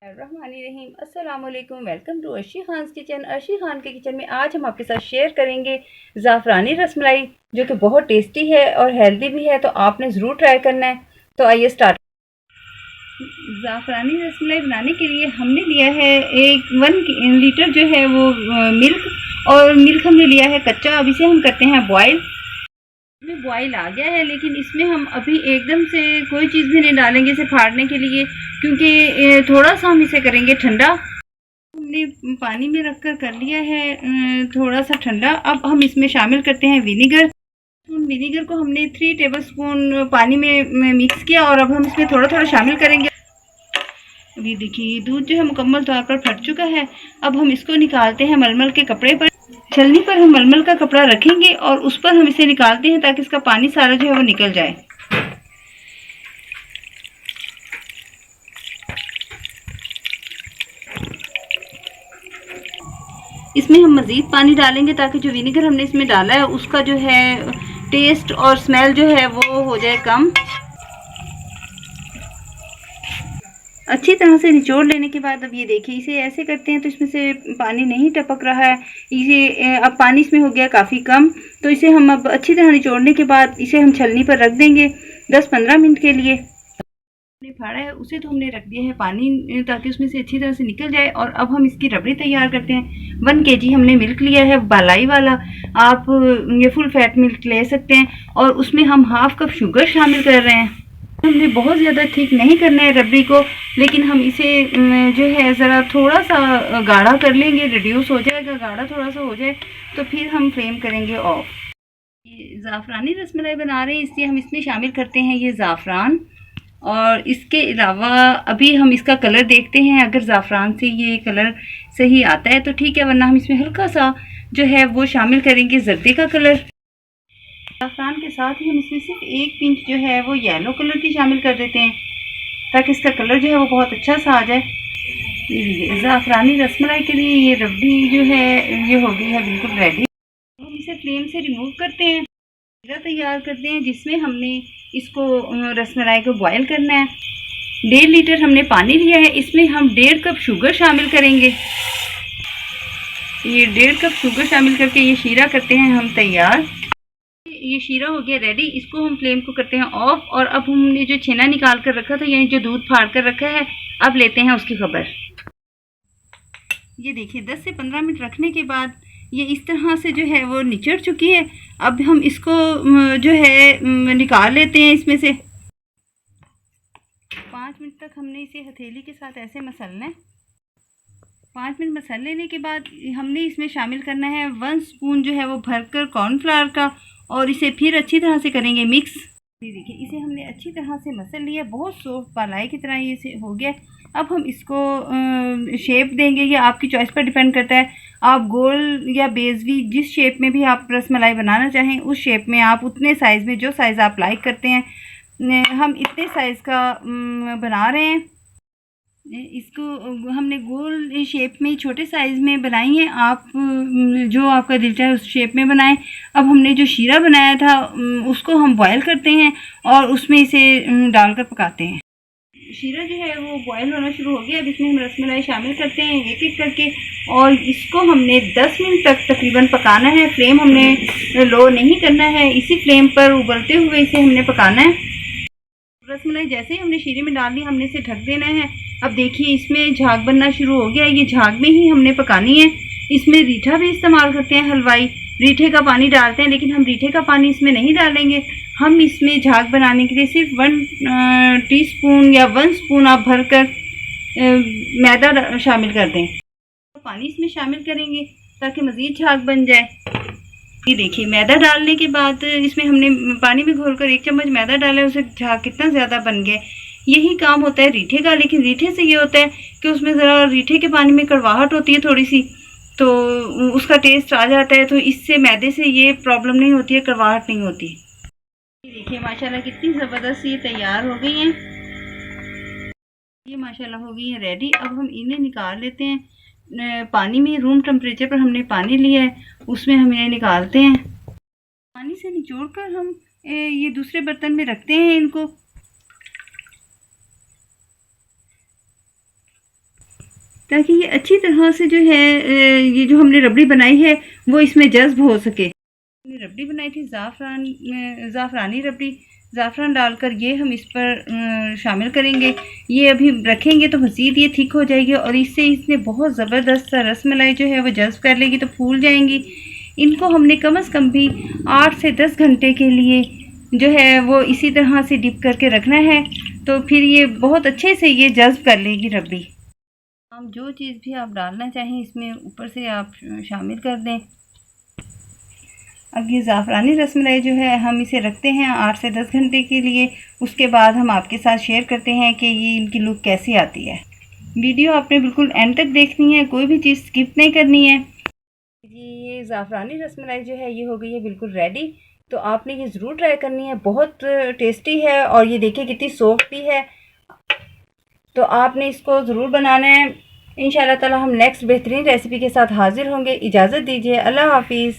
रहीम अस्सलाम वालेकुम। Welcome to Arshi Khan kitchen. Arshi Khan के किचन में आज हम आपके साथ शेयर करेंगे ज़ाफ़रानी रसमलाई, जो कि बहुत टेस्टी है और हेल्दी भी है, तो आपने ज़रूर ट्राई करना है। तो आइए स्टार्ट। ज़ाफ़रानी रसमलाई बनाने के लिए हमने लिया है 1 लीटर जो है वो मिल्क, और मिल्क हमने लिया है कच्चा। अब इसे हम करते हैं बॉयल। इसमें बॉयल आ गया है, लेकिन इसमें हम अभी एकदम से कोई चीज़ भी नहीं डालेंगे इसे फाड़ने के लिए, क्योंकि थोड़ा सा हम इसे करेंगे ठंडा। हमने पानी में रखकर कर लिया है थोड़ा सा ठंडा। अब हम इसमें शामिल करते हैं विनीगर। विनीगर को हमने 3 टेबलस्पून पानी में मिक्स किया, और अब हम इसमें थोड़ा थोड़ा शामिल करेंगे। अभी देखिए दूध जो है मुकम्मल तौर पर फट चुका है। अब हम इसको निकालते हैं मलमल के कपड़े पर। छलनी पर हम मलमल का कपड़ा रखेंगे और उस पर हम इसे निकालते हैं, ताकि इसका पानी सारा जो है वो निकल जाए। इसमें हम मज़ीद पानी डालेंगे, ताकि जो विनेगर हमने इसमें डाला है उसका जो है टेस्ट और स्मेल जो है वो हो जाए कम। अच्छी तरह से निचोड़ लेने के बाद अब ये देखिए इसे ऐसे करते हैं तो इसमें से पानी नहीं टपक रहा है। इसे अब पानी इसमें हो गया काफ़ी कम, तो इसे हम अब अच्छी तरह निचोड़ने के बाद इसे हम छलनी पर रख देंगे 10-15 मिनट के लिए। हमने फाड़ा है उसे तो हमने रख दिया है पानी, ताकि उसमें से अच्छी तरह से निकल जाए। और अब हम इसकी रबड़ी तैयार करते हैं। 1 kg हमने मिल्क लिया है बालाई वाला, आप ये फुल फैट मिल्क ले सकते हैं, और उसमें हम हाफ कप शुगर शामिल कर रहे हैं। हमने बहुत ज़्यादा थिक नहीं करना है रबड़ी को, लेकिन हम इसे जो है ज़रा थोड़ा सा गाढ़ा कर लेंगे, रिड्यूस हो जाएगा, गाढ़ा थोड़ा सा हो जाए तो फिर हम फ्लेम करेंगे ऑफ। ये ज़ाफ़रानी रसमलाई बना रहे हैं, इसलिए हम इसमें शामिल करते हैं ये ज़ाफ़रान। और इसके अलावा अभी हम इसका कलर देखते हैं, अगर ज़ाफ़रान से ये कलर सही आता है तो ठीक है, वरना हम इसमें हल्का सा जो है वो शामिल करेंगे जर्दे का कलर। ज़ाफ़रान के साथ ही हम इसमें सिर्फ 1 पिंच जो है वो येलो कलर की शामिल कर देते हैं, ताकि इसका कलर जो है वो बहुत अच्छा सा आ जाए। ये ज़ाफ़रानी रसमलाई के लिए ये रबड़ी जो है ये हो गई है बिल्कुल रेडी। हम इसे फ्लेम से रिमूव करते हैं, शीरा तैयार करते हैं जिसमें हमने इसको रसमलाई को बॉयल करना है। 1.5 लीटर हमने पानी लिया है, इसमें हम 1.5 कप शुगर शामिल करेंगे। ये 1.5 कप शुगर शामिल करके ये शीरा करते हैं हम तैयार। ये शीरा हो गया रेडी। इसको हम फ्लेम को करते हैं ऑफ, और अब हमने जो छेना निकाल कर रखा था, यानी जो दूध फाड़ कर रखा है, अब लेते हैं उसकी खबर। ये देखिए 10 से 15 मिनट रखने के बाद ये इस तरह से जो है वो निचड़ चुकी है। अब हम इसको जो है निकाल लेते हैं इसमें से। 5 मिनट तक हमने इसे हथेली के साथ ऐसे मसलना है। 5 मिनट मसल लेने के बाद हमने इसमें शामिल करना है 1 स्पून जो है वो भरकर कॉर्नफ्लावर का, और इसे फिर अच्छी तरह से करेंगे मिक्स। देखिए इसे हमने अच्छी तरह से मसल लिया, बहुत सॉफ्ट मलाई की तरह ये से हो गया। अब हम इसको शेप देंगे, ये आपकी चॉइस पर डिपेंड करता है। आप गोल या बेजवी जिस शेप में भी आप रसमलाई बनाना चाहें उस शेप में, आप उतने साइज़ में जो साइज़ आप लाइक करते हैं, हम इतने साइज़ का बना रहे हैं। इसको हमने गोल शेप में छोटे साइज़ में बनाई है, आप जो आपका दिल चाहे उस शेप में बनाएं। अब हमने जो शीरा बनाया था उसको हम बॉयल करते हैं और उसमें इसे डालकर पकाते हैं। शीरा जो है वो बॉयल होना शुरू हो गया। अब इसमें हम रसमलाई शामिल करते हैं एक एक करके, और इसको हमने 10 मिनट तक तकरीबन पकाना है। फ्लेम हमने लो नहीं करना है, इसी फ्लेम पर उबलते हुए इसे हमने पकाना है। रसमलाई जैसे ही हमने शीरे में डाल दी, हमने इसे ढक देना है। अब देखिए इसमें झाग बनना शुरू हो गया, ये झाग में ही हमने पकानी है। इसमें रीठा भी इस्तेमाल करते हैं हलवाई, रीठे का पानी डालते हैं, लेकिन हम रीठे का पानी इसमें नहीं डालेंगे। हम इसमें झाग बनाने के लिए सिर्फ 1 टीस्पून या 1 स्पून आप भरकर मैदा शामिल कर दें। पानी इसमें शामिल करेंगे ताकि मज़ीद झाग बन जाए। ये देखिए मैदा डालने के बाद इसमें हमने पानी में घोलकर 1 चम्मच मैदा डाला, उसे झाग कितना ज़्यादा बन गया। यही काम होता है रीठे का, लेकिन रीठे से ये होता है कि उसमें ज़रा रीठे के पानी में कड़वाहट होती है थोड़ी सी, तो उसका टेस्ट आ जाता है। तो इससे मैदे से ये प्रॉब्लम नहीं होती है, कड़वाहट नहीं होती। ये देखिए माशाल्लाह कितनी ज़बरदस्त ये तैयार हो गई हैं। ये माशाल्लाह हो गई है रेडी। अब हम इन्हें निकाल लेते हैं पानी में। रूम टेम्परेचर पर हमने पानी लिया है, उसमें हम इन्हें निकालते हैं। पानी से निचोड़कर हम ये दूसरे बर्तन में रखते हैं इनको। ताकि ये अच्छी तरह से जो है ये जो हमने रबड़ी बनाई है वो इसमें जज्ब हो सके। हमने रबड़ी बनाई थी ज़ाफ़रानी रबड़ी, ज़ाफ़रान डालकर ये हम इस पर शामिल करेंगे। ये अभी रखेंगे तो मज़ीद ये थिक हो जाएगी और इससे इसने बहुत ज़बरदस्त सा रसमलाई जो है वो जज्ब कर लेगी, तो फूल जाएंगी। इनको हमने कम से कम भी 8 से 10 घंटे के लिए जो है वो इसी तरह से डिप करके रखना है, तो फिर ये बहुत अच्छे से ये जज्ब कर लेगी रबड़ी। हम जो चीज़ भी आप डालना चाहें इसमें ऊपर से आप शामिल कर दें। अब ये ज़ाफ़रानी रसमलाई जो है हम इसे रखते हैं 8 से 10 घंटे के लिए। उसके बाद हम आपके साथ शेयर करते हैं कि ये इनकी लुक कैसी आती है। वीडियो आपने बिल्कुल एंड तक देखनी है, कोई भी चीज़ स्किप नहीं करनी है। ये ज़ाफ़रानी रसमलाई जो है ये हो गई है बिल्कुल रेडी, तो आपने ये ज़रूर ट्राई करनी है। बहुत टेस्टी है और ये देखिए कितनी सॉफ्ट भी है, तो आपने इसको ज़रूर बनाना है। इंशाल्लाह ताला हम नेक्स्ट बेहतरीन रेसिपी के साथ हाज़िर होंगे। इजाज़त दीजिए, अल्लाह हाफिज़।